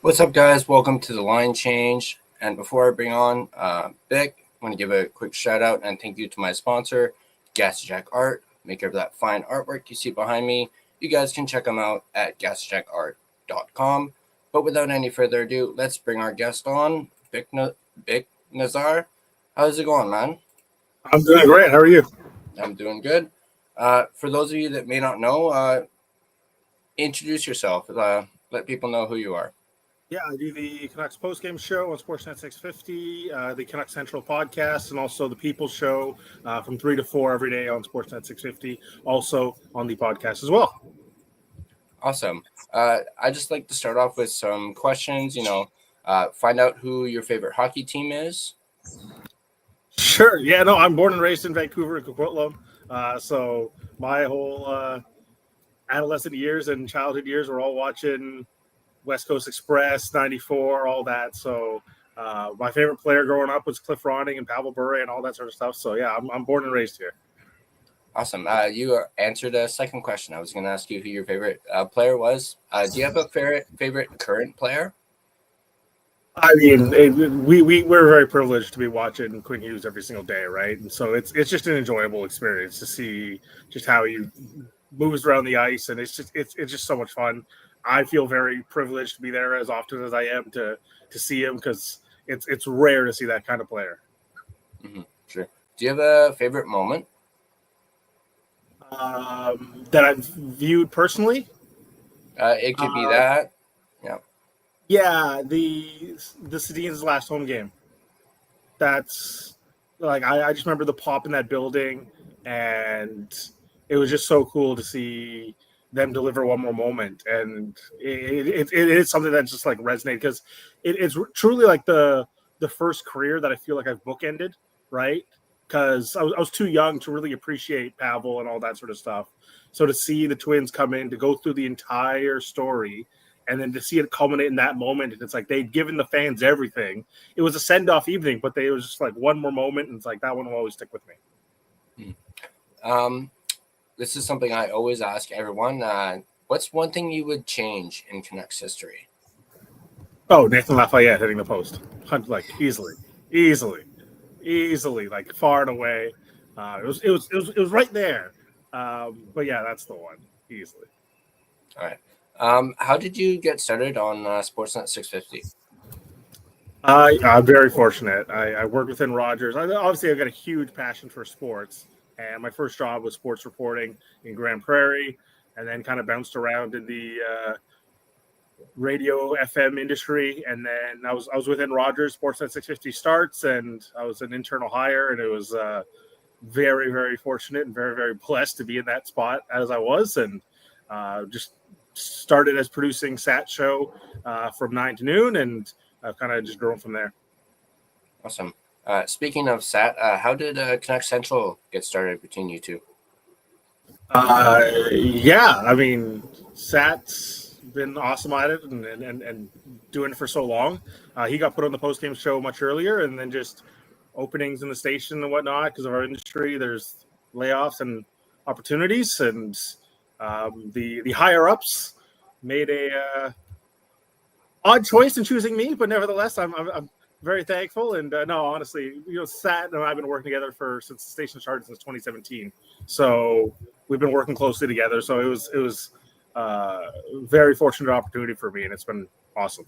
What's up, guys? Welcome to the line change. And before I bring on Bik, I want to give a quick shout out and thank you to my sponsor, Gassy Jack Art, maker of that fine artwork you see behind me. You guys can check them out at gassyjackart.com. But without any further ado, let's bring our guest on, Bik Nizzar. How's it going, man? I'm doing great. How are you? I'm doing good. For those of you that may not know, introduce yourself. Let people know who you are. Yeah, I do the Canucks postgame show on Sportsnet 650, the Canucks Central podcast, and also the People Show from 3 to 4 every day on Sportsnet 650, also on the podcast as well. Awesome. I just like to start off with some questions, find out who your favorite hockey team is. Sure. Yeah, no, I'm born and raised in Vancouver and Coquitlam. So my whole adolescent years and childhood years were all watching West Coast Express, 94, all that. So my favorite player growing up was Cliff Ronning and Pavel Bure and all that sort of stuff. So, yeah, I'm born and raised here. Awesome. You answered a second question. I was going to ask you who your favorite player was. Do you have a favorite current player? I mean, we're very privileged to be watching Quinn Hughes every single day, right? And so it's just an enjoyable experience to see just how he moves around the ice, and it's just so much fun. I feel very privileged to be there as often as I am to see him because it's rare to see that kind of player. Mm-hmm. Sure. Do you have a favorite moment? That I've viewed personally? It could be that. Yeah. Yeah, the Sedin's last home game. That's like I just remember the pop in that building, and it was just so cool to see them deliver one more moment, and it is something that just like resonated because it's truly like the first career that I feel like I've bookended, right? Because I was too young to really appreciate Pavel and all that sort of stuff. So to see the Twins come in to go through the entire story, and then to see it culminate in that moment, and it's like they'd given the fans everything. It was a send-off evening, but it was just like one more moment, and it's like that one will always stick with me. This is something I always ask everyone. What's one thing you would change in Canucks history? Oh, Nathan Lafayette hitting the post, like easily, like far and away. It was right there. But yeah, that's the one easily. All right. How did you get started on Sportsnet 650? I'm very fortunate. I worked within Rogers. Obviously, I've got a huge passion for sports. And my first job was sports reporting in Grand Prairie, and then kind of bounced around in the radio FM industry. And then I was within Rogers. Sportsnet 650 starts, and I was an internal hire, and it was very, very fortunate and very, very blessed to be in that spot as I was, and just started as producing Sat show from 9 to noon, and I've kind of just grown from there. Awesome. Speaking of Sat, how did Canucks Central get started between you two? Yeah, I mean, Sat's been awesome at it and doing it for so long. He got put on the postgame show much earlier, and then just openings in the station and whatnot because of our industry. There's layoffs and opportunities, and the higher ups made a odd choice in choosing me, but nevertheless, I'm very thankful. And no, honestly, Sat and I've been working together since the station started since 2017. So we've been working closely together. So it was very fortunate opportunity for me, and it's been awesome.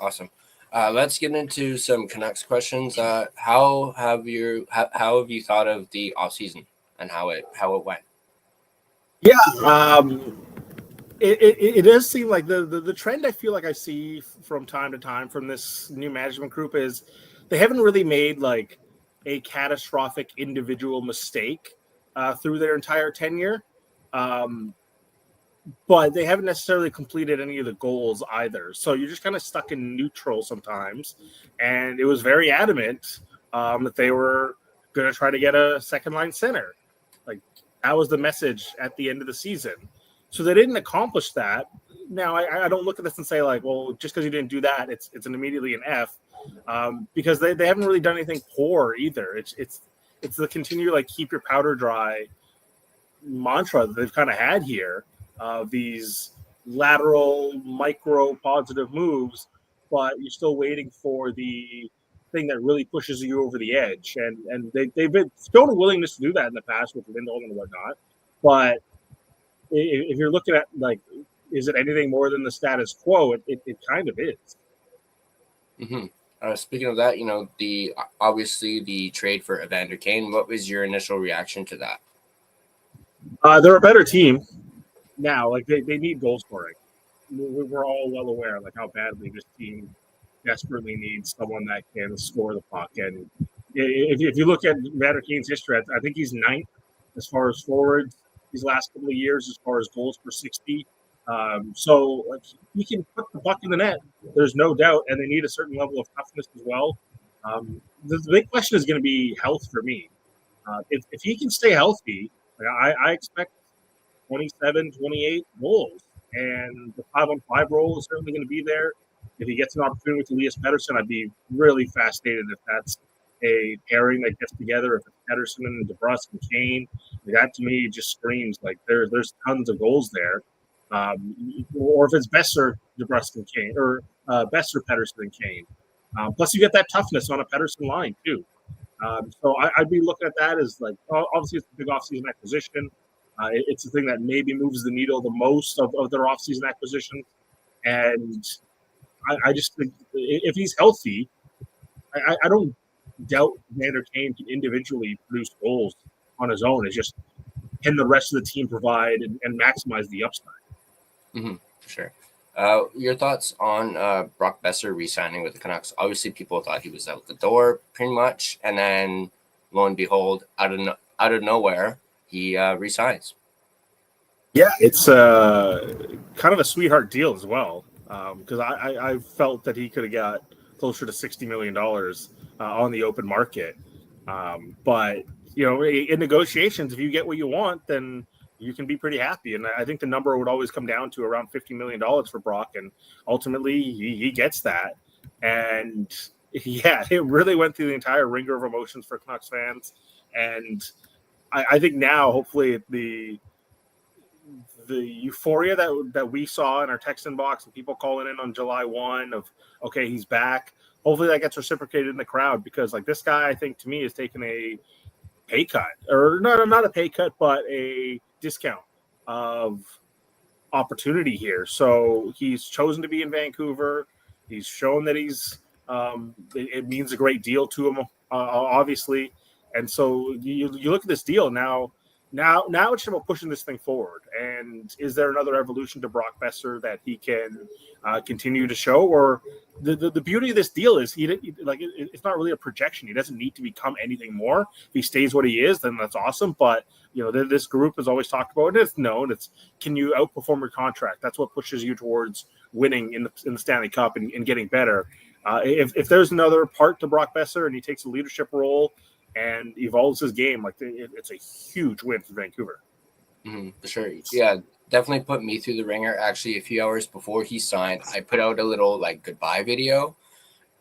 Awesome. Let's get into some Canucks questions. How have you thought of the off season and how it went? Yeah. It does seem like the trend I feel like I see from time to time from this new management group is they haven't really made like a catastrophic individual mistake through their entire tenure, but they haven't necessarily completed any of the goals either. So you're just kind of stuck in neutral sometimes, and it was very adamant that they were going to try to get a second line center. Like that was the message at the end of the season. So they didn't accomplish that. Now, I don't look at this and say, like, well, just because you didn't do that, it's an immediately an F, because they haven't really done anything poor either. It's the continue, like, keep your powder dry mantra that they've kind of had here. These lateral, micro positive moves, but you're still waiting for the thing that really pushes you over the edge. And they've been shown a willingness to do that in the past with Lindholm and whatnot. But if you're looking at, like, is it anything more than the status quo? It kind of is. Mm-hmm. Speaking of that, obviously the trade for Evander Kane. What was your initial reaction to that? They're a better team now. Like, they need goal scoring. We're all well aware, like, how badly this team desperately needs someone that can score the puck. And if you look at Evander Kane's history, I think he's ninth as far as forwards these last couple of years, as far as goals per 60. So, like, he can put the puck in the net. There's no doubt, and they need a certain level of toughness as well. The big question is going to be health for me. If he can stay healthy, like, I expect 27, 28 goals, and the 5-on-5 role is certainly going to be there. If he gets an opportunity with Elias Pettersson, I'd be really fascinated if that's a pairing that gets together. If it's Pettersson and DeBrusk and Kane, that to me just screams like there's tons of goals there. Or if it's Besser, DeBrusk and Kane, or Besser, Pettersson and Kane. Plus, you get that toughness on a Pettersson line too. So I'd be looking at that as, like, obviously it's a big offseason acquisition. It's the thing that maybe moves the needle the most of their offseason acquisitions. And I just think if he's healthy, I don't doubt Vander Kane can individually produce goals on his own. It's just, can the rest of the team provide and maximize the upside? Mm-hmm, for sure. Your thoughts on Brock Besser re-signing with the Canucks? Obviously, people thought he was out the door pretty much, and then lo and behold, out of nowhere, he re-signs. Yeah, it's kind of a sweetheart deal as well, because I felt that he could have got closer to $60 million on the open market. But, in negotiations, if you get what you want, then you can be pretty happy. And I think the number would always come down to around $50 million for Brock. And ultimately, he gets that. And, yeah, it really went through the entire ringer of emotions for Canucks fans. And I think now, hopefully, the euphoria that we saw in our text inbox and people calling in on July 1 of, okay, he's back. Hopefully that gets reciprocated in the crowd, because, like, this guy, I think, to me, has taken a pay cut, or not a pay cut, but a discount of opportunity here. So he's chosen to be in Vancouver. He's shown that it means a great deal to him, obviously. And so you look at this deal now it's about pushing this thing forward. And is there another evolution to Brock Besser that he can continue to show? Or the beauty of this deal is it's not really a projection. He doesn't need to become anything more. If he stays what he is, then that's awesome. But this group has always talked about it. It's known. It's, can you outperform your contract? That's what pushes you towards winning in the Stanley Cup and getting better. If there's another part to Brock Besser and he takes a leadership role and evolves his game, like, it's a huge win for Vancouver. Mm-hmm, for sure. Yeah, definitely put me through the ringer. Actually, a few hours before he signed, I put out a little, like, goodbye video,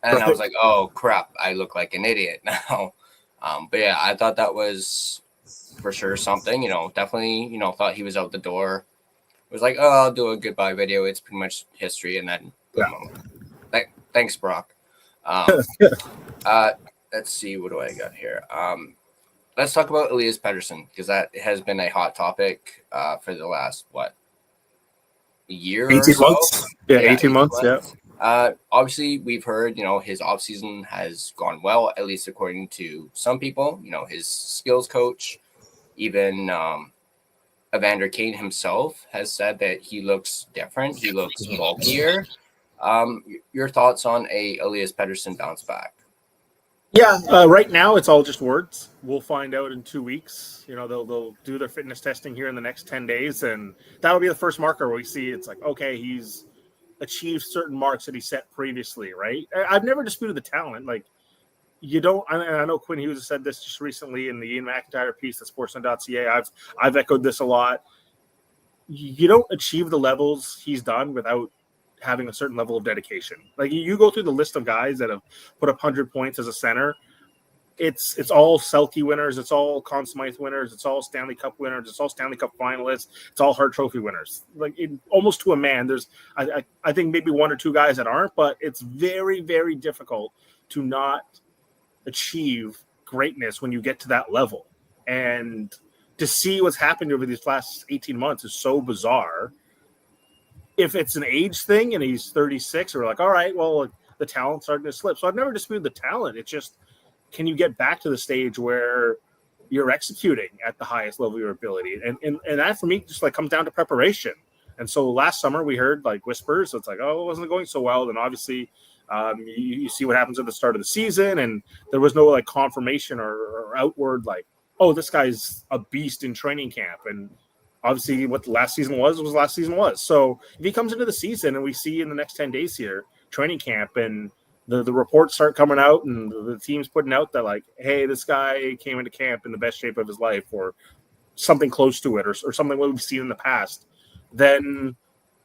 and I was like, oh crap, I look like an idiot now. But yeah, I thought that was for sure something. Definitely, thought he was out the door. It was like, oh, I'll do a goodbye video. It's pretty much history, and then thanks, Brock. Let's see, what do I got here? Let's talk about Elias Pettersson, because that has been a hot topic for the last, year 18 or so? months? Yeah, 18 months, yeah. Obviously, we've heard, his offseason has gone well, at least according to some people. His skills coach, even Evander Kane himself has said that he looks different. He looks bulkier. Your thoughts on a Elias Pettersson bounce back? Yeah, right now it's all just words. We'll find out in 2 weeks. They'll do their fitness testing here in the next 10 days, and that'll be the first marker where we see it's like, okay, he's achieved certain marks that he set previously, right? I've never disputed the talent. Like, you don't, and I know Quinn Hughes said this just recently in the Ian McIntyre piece at Sportsnet.ca. I've echoed this a lot. You don't achieve the levels he's done without having a certain level of dedication. Like, you go through the list of guys that have put up 100 points as a center. it's all Selke winners, it's all Conn Smythe winners, it's all Stanley Cup winners, it's all Stanley Cup finalists, it's all Hart Trophy winners. Like almost to a man. There's I think maybe one or two guys that aren't, but it's very, very difficult to not achieve greatness when you get to that level. And to see what's happened over these last 18 months is so bizarre. If it's an age thing and he's 36, we're like, all right, well, the talent's starting to slip. So I've never disputed the talent. It's just, can you get back to the stage where you're executing at the highest level of your ability? And that for me just like comes down to preparation. And so last summer we heard like whispers. So it's like, oh, it wasn't going so well. Then obviously you see what happens at the start of the season, and there was no like confirmation or outward like, oh, this guy's a beast in training camp. And obviously what the last season was last season was. So if he comes into the season and we see in the next 10 days here, training camp, and the reports start coming out and the team's putting out that like, hey, this guy came into camp in the best shape of his life or something close to it or something what we've seen in the past, then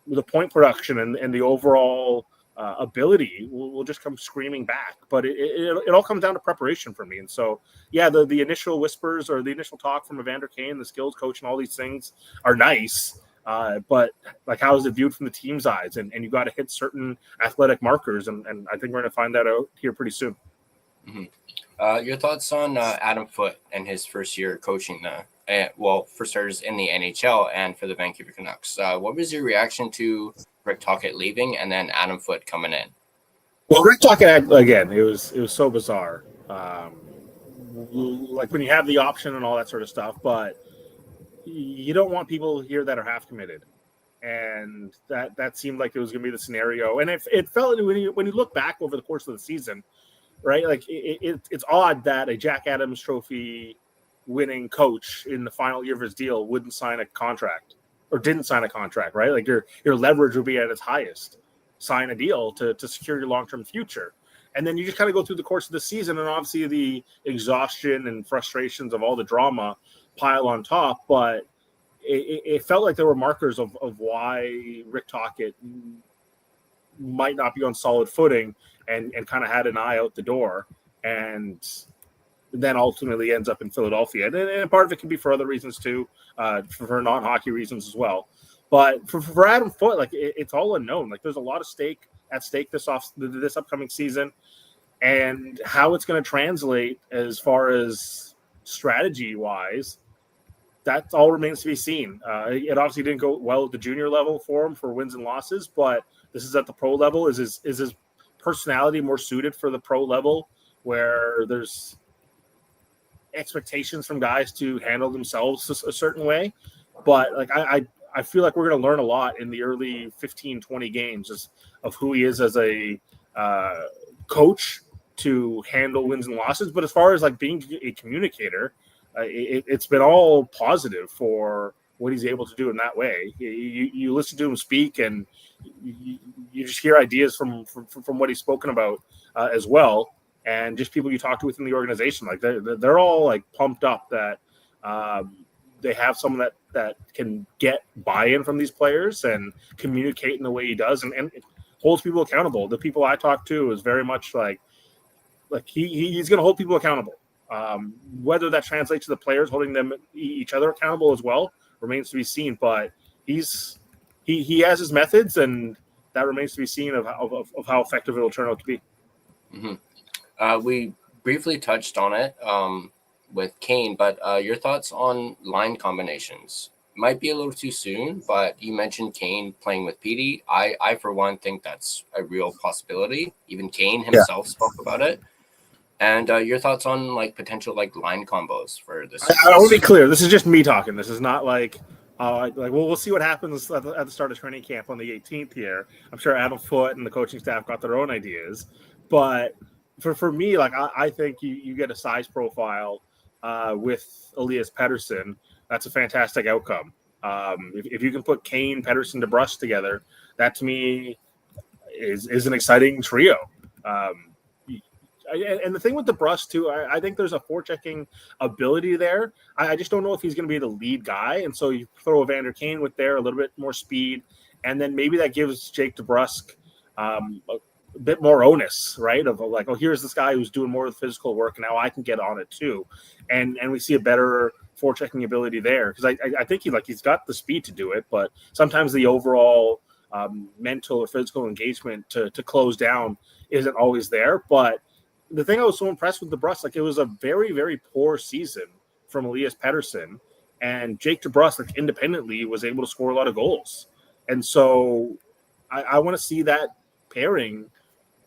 the point production and the overall ability will just come screaming back. But it all comes down to preparation for me. And so, yeah, the initial whispers or the initial talk from Evander Kane, the skills coach, and all these things are nice. But like, how is it viewed from the team's eyes? And you got to hit certain athletic markers. And I think we're going to find that out here pretty soon. Mm-hmm. Your thoughts on Adam Foote and his first year coaching for starters in the NHL and for the Vancouver Canucks. What was your reaction to Rick Tocchet leaving and then Adam Foote coming in? Well, Rick Tocchet, again, it was so bizarre. Like when you have the option and all that sort of stuff, but you don't want people here that are half committed. And that seemed like it was going to be the scenario. And it felt when you look back over the course of the season, right? Like it's odd that a Jack Adams Trophy winning coach in the final year of his deal wouldn't sign a contract or didn't sign a contract, right? Like your leverage would be at its highest. Sign a deal to secure your long-term future. And then you just kind of go through the course of the season, and obviously the exhaustion and frustrations of all the drama pile on top. But it felt like there were markers of why Rick Tocchet might not be on solid footing and kind of had an eye out the door. And then ultimately ends up in Philadelphia. And part of it can be for other reasons too, for non-hockey reasons as well. But for Adam Foote, like it's all unknown. Like there's a lot of at stake this upcoming season, and how it's going to translate as far as strategy wise, that all remains to be seen. It obviously didn't go well at the junior level for him for wins and losses, but this is at the pro level. Is his personality more suited for the pro level where there's expectations from guys to handle themselves a certain way? But like I feel like we're going to learn a lot in the early 15, 20 games of who he is as a coach to handle wins and losses. But as far as like being a communicator, it's been all positive for what he's able to do in that way. You listen to him speak, and you just hear ideas from what he's spoken about as well. And just people you talk to within the organization, like they're all like pumped up that they have someone that can get buy-in from these players and communicate in the way he does, and holds people accountable. The people I talk to is very much like he's going to hold people accountable. Whether that translates to the players holding them each other accountable as well remains to be seen. But he has his methods, and that remains to be seen of how effective it'll turn out to be. Mm-hmm. We briefly touched on it with Kane, but your thoughts on line combinations? Might be a little too soon, but you mentioned Kane playing with Petey. I for one think that's a real possibility. Even Kane himself spoke about it. And your thoughts on like potential like line combos for this? I want to be clear. This is just me talking. This is not like we'll see what happens at the start of training camp on the 18th here. I'm sure Adam Foote and the coaching staff got their own ideas, but for me, like I think you get a size profile with Elias Pettersson. That's a fantastic outcome. If you can put Kane, Pettersson, DeBrusk together, that to me is an exciting trio. And the thing with DeBrusk too, I think there's a forechecking ability there. I just don't know if he's going to be the lead guy, and so you throw Evander Kane with there, a little bit more speed, and then maybe that gives Jake DeBrusk a bit more onus, right? Of like, oh, here's this guy who's doing more of the physical work, and now I can get on it too, and we see a better forechecking ability there because I think he's got the speed to do it, but sometimes the overall mental or physical engagement to close down isn't always there. But the thing I was so impressed with DeBrusk, like it was a very, very poor season from Elias Pettersson, and Jake DeBrusk, like independently, was able to score a lot of goals. And so I want to see that pairing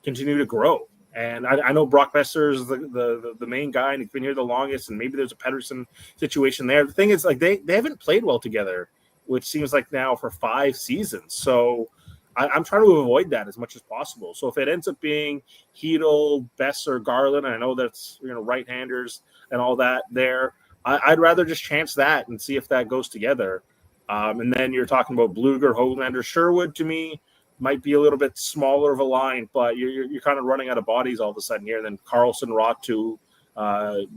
continue to grow. And I know Brock Besser is the main guy, and he's been here the longest, and maybe there's a Pettersson situation there. The thing is, like, they haven't played well together, which seems like now for 5 seasons. So I'm trying to avoid that as much as possible. So if it ends up being Hedel, Besser, Garland, and I know that's right-handers and all that there, I'd rather just chance that and see if that goes together. And then you're talking about Bluger, Hoglander, Sherwood. To me, might be a little bit smaller of a line, but you're kind of running out of bodies all of a sudden here. And then Carlson, Ratu,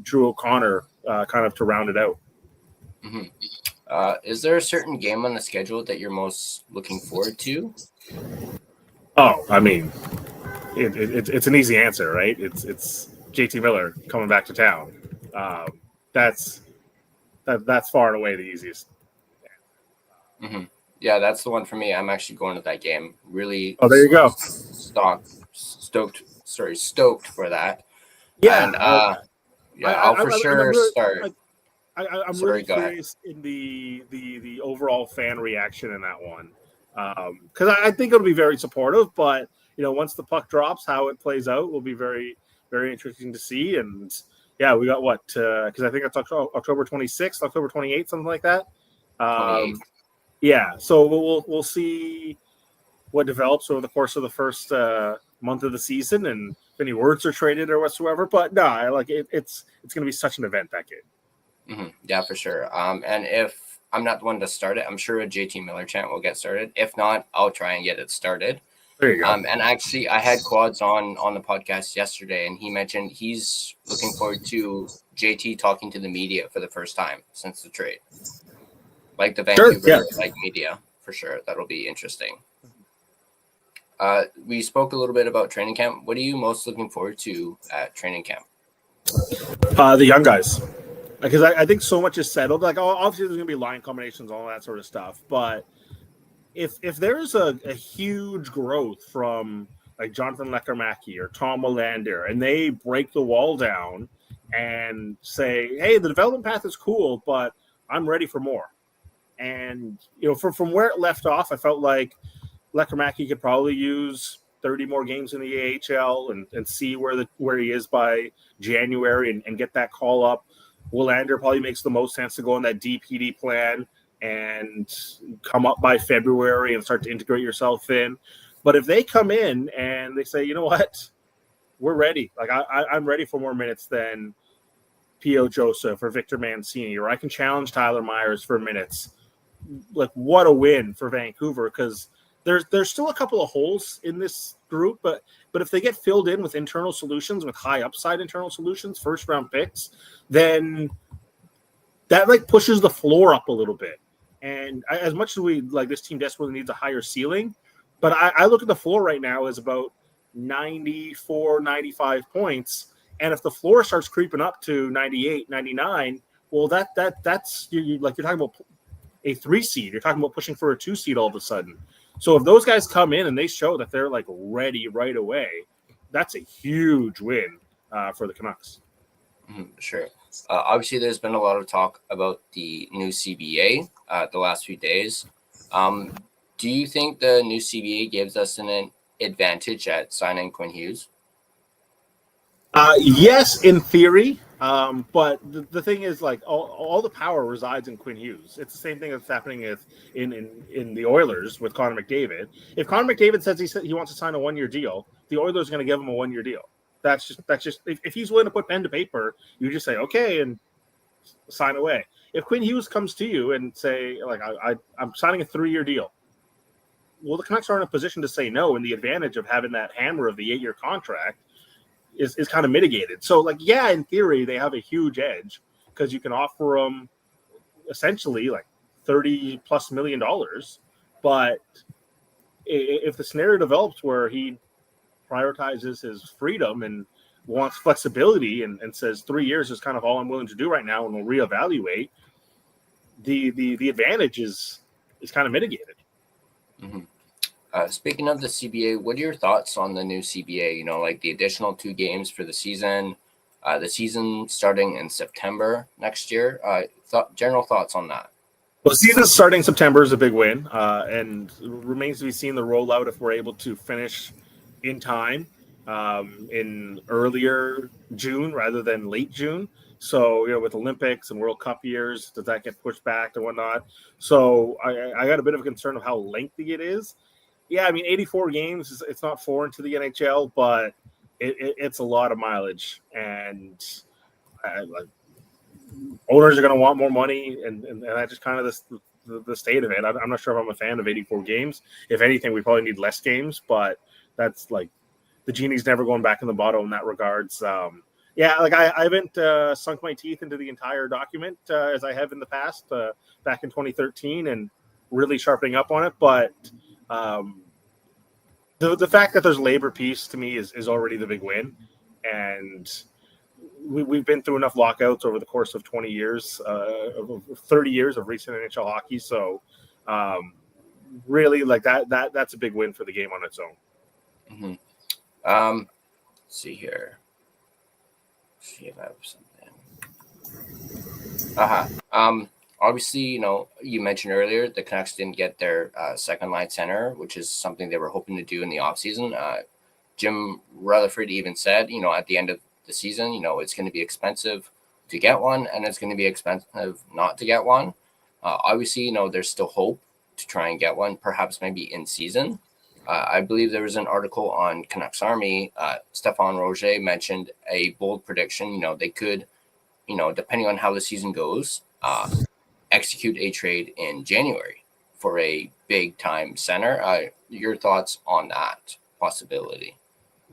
Drew O'Connor, kind of to round it out. Mm-hmm. Is there a certain game on the schedule that you're most looking forward to? Oh, I mean, it's an easy answer, right? It's JT Miller coming back to town. That's far and away the easiest. Mm-hmm. Yeah, that's the one for me. I'm actually going to that game. Really. Oh, there you go. Stoked for that. Yeah. And I'll for sure start. I'm really curious in the overall fan reaction in that one, because I think it'll be very supportive. But once the puck drops, how it plays out will be very, very interesting to see. And yeah, we got what? Because I think it's October 26th, October 28th, something like that. Yeah, so we'll see what develops over the course of the first month of the season, and if any words are traded or whatsoever. But no, it's going to be such an event that game. Mm-hmm. Yeah, for sure. And if I'm not the one to start it, I'm sure a JT Miller chant will get started. If not, I'll try and get it started. There you go. And actually, I had Quads on the podcast yesterday, and he mentioned he's looking forward to JT talking to the media for the first time since the trade. Like the Vancouver media, for sure. That'll be interesting. We spoke a little bit about training camp. What are you most looking forward to at training camp? The young guys. Because I think so much is settled. Like, obviously, there's going to be line combinations, all that sort of stuff. But if there's a huge growth from, like, Jonathan Lekkerimäki or Tom Willander, and they break the wall down and say, hey, the development path is cool, but I'm ready for more. And, from where it left off, I felt like Lekkerimäki could probably use 30 more games in the AHL and see where he is by January and get that call up. Willander probably makes the most sense to go on that DPD plan and come up by February and start to integrate yourself in. But if they come in and they say, you know what, we're ready. Like, I'm ready for more minutes than P.O. Joseph or Victor Mancini, or I can challenge Tyler Myers for minutes. Like, what a win for Vancouver, because there's still a couple of holes in this group, but if they get filled in with internal solutions, with high upside internal solutions, first round picks, then that pushes the floor up a little bit. And as much as we this team desperately needs a higher ceiling, but I look at the floor right now as about 94, 95 points. And if the floor starts creeping up to 98, 99, well, that's you're talking about a 3 seed. You're talking about pushing for a 2 seed all of a sudden. So if those guys come in and they show that they're ready right away, that's a huge win for the Canucks. Sure. Obviously, there's been a lot of talk about the new CBA the last few days. Do you think the new CBA gives us an advantage at signing Quinn Hughes? Yes, in theory. But the thing is, all the power resides in Quinn Hughes. It's the same thing that's happening in the Oilers with Connor McDavid. If Connor McDavid says he wants to sign a 1-year deal, the Oilers are going to give him a 1-year deal. That's just if he's willing to put pen to paper, you just say okay and sign away. If Quinn Hughes comes to you and say I'm signing a 3-year deal, well, the Canucks aren't in a position to say no, and the advantage of having that hammer of the 8-year contract is kind of mitigated. So, in theory, they have a huge edge because you can offer them essentially $30+ million. But if the scenario develops where he prioritizes his freedom and wants flexibility and says 3 years is kind of all I'm willing to do right now and we'll reevaluate, the advantage is kind of mitigated. Mm-hmm. Speaking of the CBA, what are your thoughts on the new CBA? You know, like the additional 2 games for the season starting in September next year. General thoughts on that? Well, the season starting September is a big win, and remains to be seen the rollout if we're able to finish in time in earlier June rather than late June. So, with Olympics and World Cup years, does that get pushed back and whatnot? So I got a bit of a concern of how lengthy it is. Yeah, I mean, 84 games, it's not foreign to the NHL, but it's a lot of mileage. And owners are going to want more money, and that's just kind of the state of it. I'm not sure if I'm a fan of 84 games. If anything, we probably need less games, but that's like the genie's never going back in the bottle in that regards. Yeah, like I haven't sunk my teeth into the entire document as I have in the past back in 2013 and really sharpening up on it. But the fact that there's labor peace to me is already the big win. And we've been through enough lockouts over the course of 20 years, 30 years of recent NHL hockey. So really, like that's a big win for the game on its own. Mm-hmm. Let's see here. Let's see if I have something. Obviously, you mentioned earlier the Canucks didn't get their second line center, which is something they were hoping to do in the offseason. Jim Rutherford even said, at the end of the season, it's going to be expensive to get one, and it's going to be expensive not to get one. Obviously, there's still hope to try and get one, perhaps maybe in season. I believe there was an article on Canucks Army. Stefan Roger mentioned a bold prediction. They could, depending on how the season goes, execute a trade in January for a big time center. Your thoughts on that possibility?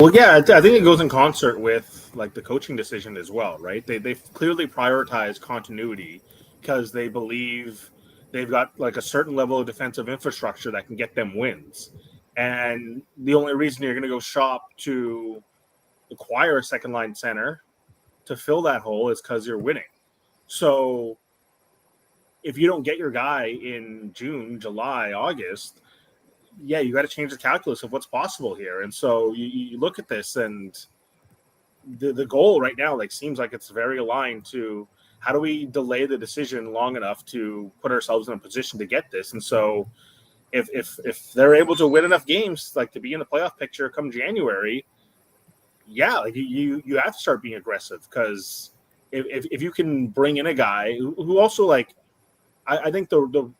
Well, yeah, I think it goes in concert with like the coaching decision as well, right? They've clearly prioritized continuity because they believe they've got like a certain level of defensive infrastructure that can get them wins. And the only reason you're going to go shop to acquire a second line center to fill that hole is because you're winning. So if you don't get your guy in June, July, August, yeah, you got to change the calculus of what's possible here. And so you look at this, and the goal right now seems like it's very aligned to how do we delay the decision long enough to put ourselves in a position to get this. And so if they're able to win enough games to be in the playoff picture come January, yeah, you have to start being aggressive, because if you can bring in a guy who also I think the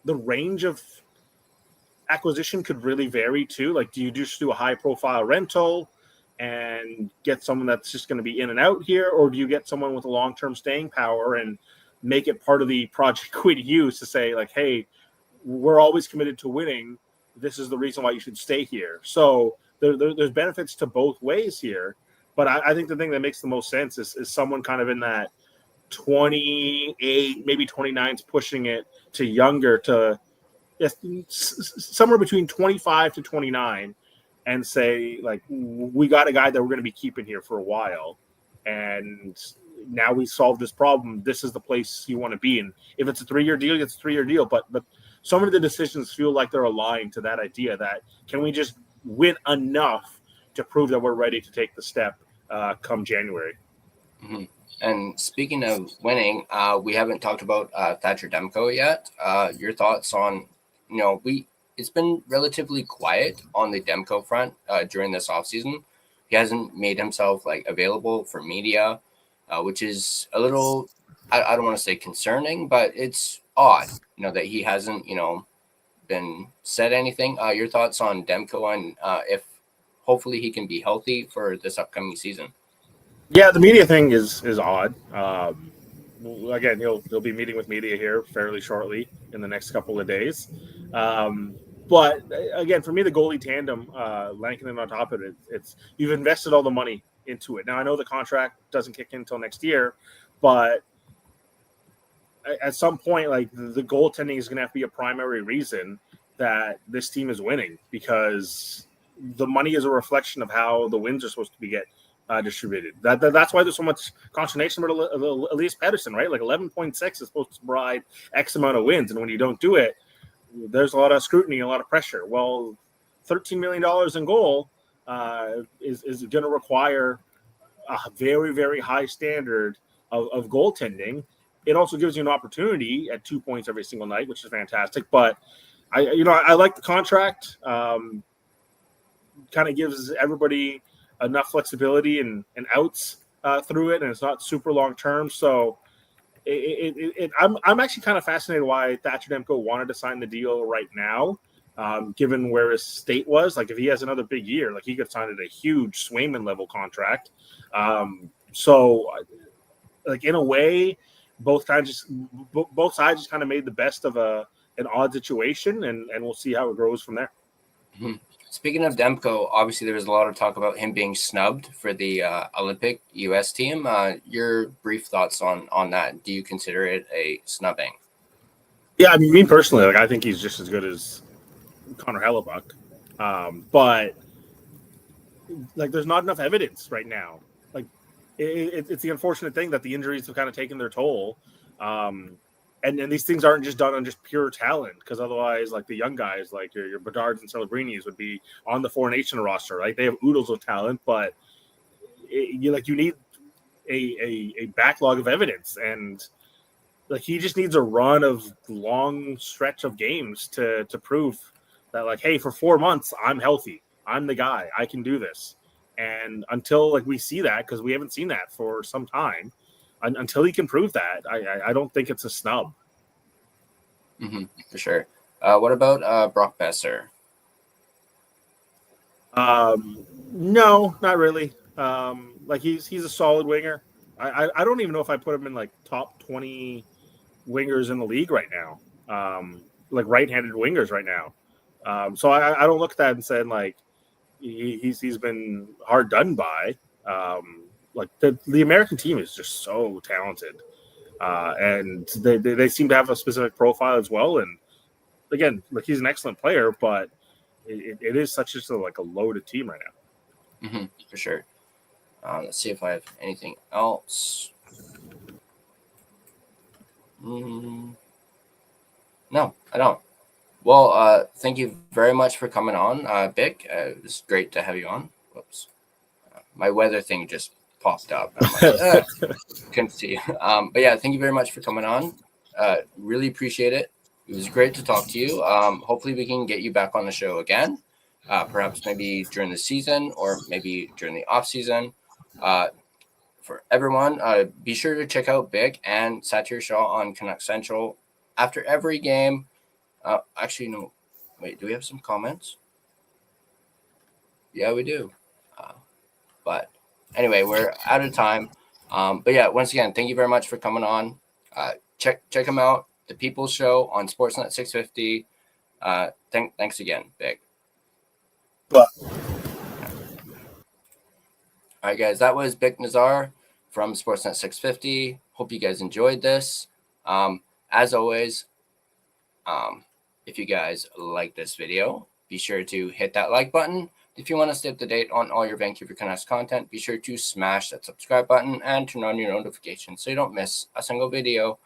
range of acquisition could really vary too. Do you just do a high profile rental and get someone that's just going to be in and out here, or do you get someone with a long-term staying power and make it part of the project we use to say hey, we're always committed to winning. This is the reason why you should stay here. So there's benefits to both ways here. But I think the thing that makes the most sense is someone kind of in that 28, maybe 29's pushing it to younger to somewhere between 25 to 29 and say, we got a guy that we're going to be keeping here for a while. And now we solved this problem. This is the place you want to be in. If it's a 3-year deal, it's a 3-year deal. But so many of the decisions feel like they're aligned to that idea that can we just win enough to prove that we're ready to take the step come January. Mm-hmm. And speaking of winning, we haven't talked about Thatcher Demko yet. Your thoughts on, it's been relatively quiet on the Demko front during this offseason. He hasn't made himself available for media, which is a little, I don't want to say concerning, but it's odd, that he hasn't, been said anything. Your thoughts on Demko and if hopefully he can be healthy for this upcoming season? Yeah, the media thing is odd. Again, he'll be meeting with media here fairly shortly in the next couple of days. But again, for me, the goalie tandem, Lankinen on top of it, it's you've invested all the money into it. Now I know the contract doesn't kick in until next year, but at some point, the goaltending is going to have to be a primary reason that this team is winning, because the money is a reflection of how the wins are supposed to be distributed. That's why there's so much consternation about Elias Pettersson, right? Like 11.6 is supposed to provide X amount of wins, and when you don't do it, there's a lot of scrutiny, a lot of pressure. Well, $13 million in goal is going to require a very, very high standard of goaltending. It also gives you an opportunity at 2 points every single night, which is fantastic. But I like the contract. Kind of gives everybody enough flexibility and outs through it, and it's not super long term. So I'm actually kind of fascinated why Thatcher Demko wanted to sign the deal right now, given where his state was. Like if he has another big year, like he could sign at a huge Swayman level contract. So, like in a way, both sides just kind of made the best of an odd situation, and we'll see how it grows from there. Mm-hmm. Speaking of Demko, obviously there was a lot of talk about him being snubbed for the Olympic U.S. team. Your brief thoughts on that? Do you consider it a snubbing? Yeah, I mean, me personally, like I think he's just as good as Connor Hellebuck, but like there's not enough evidence right now. Like it's the unfortunate thing that the injuries have kind of taken their toll. And these things aren't just done on just pure talent, because otherwise, like the young guys, like your Bedards and Celebrinis, would be on the Four Nation roster, right? They have oodles of talent, but you need a backlog of evidence, and like he just needs a run of long stretch of games to prove that, like, hey, for 4 months I'm healthy, I'm the guy, I can do this. And until like we see that, because we haven't seen that for some time. Until he can prove that, I don't think it's a snub. Mm-hmm, for sure. What about Brock Besser? No, not really. Like he's a solid winger. I don't even know if I put him in like top 20 wingers in the league right now. Like right-handed wingers right now. So I don't look at that and say like he's been hard done by. Like the American team is just so talented, and they seem to have a specific profile as well. And again, like he's an excellent player, but it is such a loaded team right now. Mm-hmm, for sure. Let's see if I have anything else. No, I don't. Well, thank you very much for coming on, Bik. It was great to have you on. Whoops. My weather thing just popped up. I'm like, couldn't see. But yeah, thank you very much for coming on. Really appreciate it. It was great to talk to you. Hopefully we can get you back on the show again, perhaps maybe during the season or maybe during the off season. For everyone, be sure to check out Bik and Satiar Shah on Canucks Central after every game. Actually, no. Wait, do we have some comments? Yeah, we do. But anyway, we're out of time. But yeah, once again, thank you very much for coming on. Check them out. The People's Show on Sportsnet 650. Thanks again, Bik. But all right, guys, that was Bik Nizzar from Sportsnet 650. Hope you guys enjoyed this. As always, if you guys like this video, be sure to hit that like button. If you want to stay up to date on all your Vancouver Canucks content, be sure to smash that subscribe button and turn on your notifications so you don't miss a single video.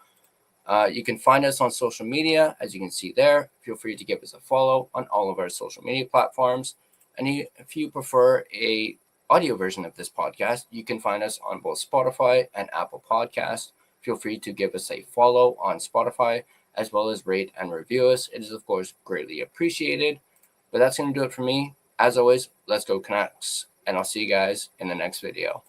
You can find us on social media, as you can see there. Feel free to give us a follow on all of our social media platforms. And if you prefer a audio version of this podcast, you can find us on both Spotify and Apple Podcasts. Feel free to give us a follow on Spotify, as well as rate and review us. It is, of course, greatly appreciated. But that's going to do it for me. As always, let's go Canucks, and I'll see you guys in the next video.